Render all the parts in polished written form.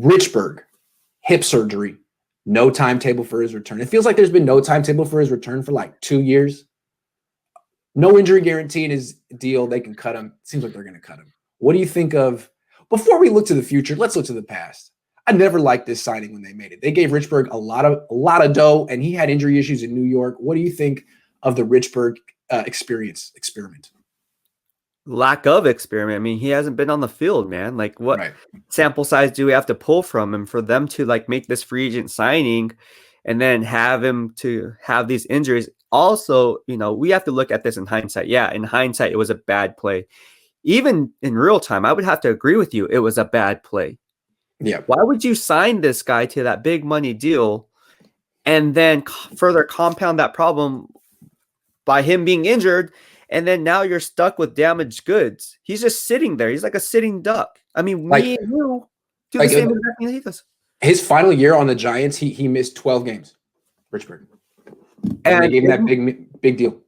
Richburg, hip surgery, no timetable for his return. It feels like there's been no timetable for his return for like 2 years. No injury guarantee in his deal. They can cut him. Seems like they're going to cut him. What do you think of, before we look to the future, let's look to the past. I never liked this signing when they made it. They gave Richburg a lot of dough, and he had injury issues in New York. What do you think of the Richburg experiment? Lack of experiment. I mean, he hasn't been on the field, man. Like, what sample size do we have to pull from him for them to like make this free agent signing and then have him to have these injuries? Also, you know, we have to look at this in hindsight. Yeah, in hindsight, it was a bad play. Even in real time, I would have to agree with you. It was a bad play. Yeah. Why would you sign this guy to that big money deal and then further compound that problem by him being injured? And then now you're stuck with damaged goods. He's just sitting there. He's like a sitting duck. I mean, me and you do the same exact thing he does. His final year on the Giants, he missed 12 games. Richburg. And they gave him that big deal.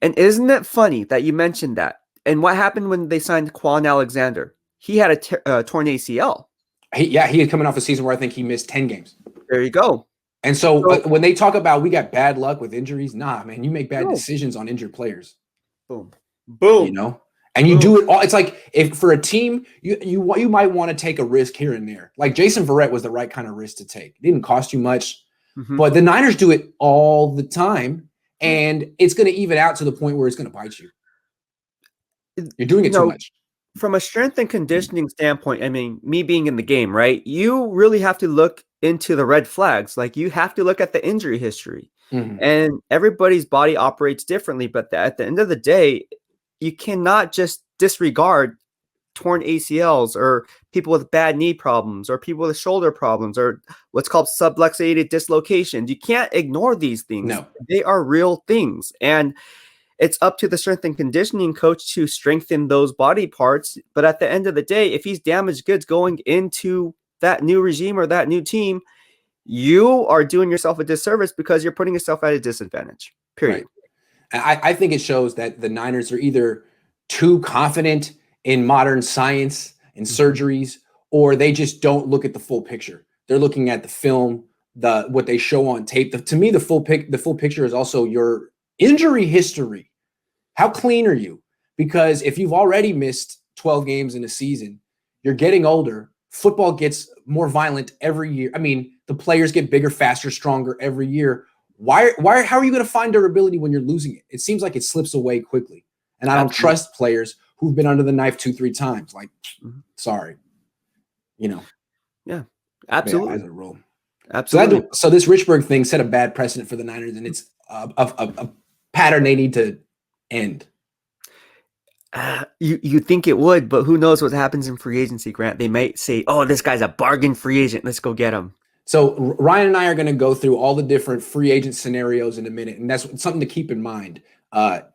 And isn't it funny that you mentioned that? And what happened when they signed Cohn Alexander? He had a torn ACL. He had coming off a season where I think he missed 10 games. There you go. And so when they talk about we got bad luck with injuries, nah, man, you make bad decisions on injured players. Boom. Boom. You know? And you do it all. It's like, if for a team, you might want to take a risk here and there. Like Jason Verrett was the right kind of risk to take. It didn't cost you much, but the Niners do it all the time, and it's going to even out to the point where it's going to bite you. You're doing it too much. From a strength and conditioning standpoint, I mean, me being in the game, right? You really have to look into the red flags. Like, you have to look at the injury history. And everybody's body operates differently, but at the end of the day, you cannot just disregard torn ACLs or people with bad knee problems or people with shoulder problems or what's called subluxated dislocations. You can't ignore these things. No. They are real things. And it's up to the strength and conditioning coach to strengthen those body parts. But at the end of the day, if he's damaged goods going into that new regime or that new team, you are doing yourself a disservice because you're putting yourself at a disadvantage, period. Right. I think it shows that the Niners are either too confident in modern science and surgeries, or they just don't look at the full picture. They're looking at the film, what they show on tape. To me, the full picture is also your injury history. How clean are you? Because if you've already missed 12 games in a season, you're getting older. Football gets more violent every year. I mean, the players get bigger, faster, stronger every year. How are you going to find durability when you're losing it? It seems like it slips away quickly. And I don't trust players who've been under the knife 2-3 times. Like, sorry, you know. Yeah, absolutely. As a rule. Absolutely. So this Richburg thing set a bad precedent for the Niners, and it's a pattern they need to end. You think it would, but who knows what happens in free agency, Grant? They might say, oh, this guy's a bargain free agent. Let's go get him. So Ryan and I are going to go through all the different free agent scenarios in a minute, and that's something to keep in mind.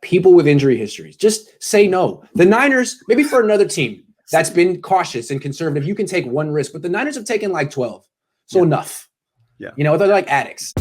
People with injury histories, just say no. The Niners, maybe for another team that's been cautious and conservative, you can take one risk, but the Niners have taken like 12. So enough. Yeah. You know, they're like addicts.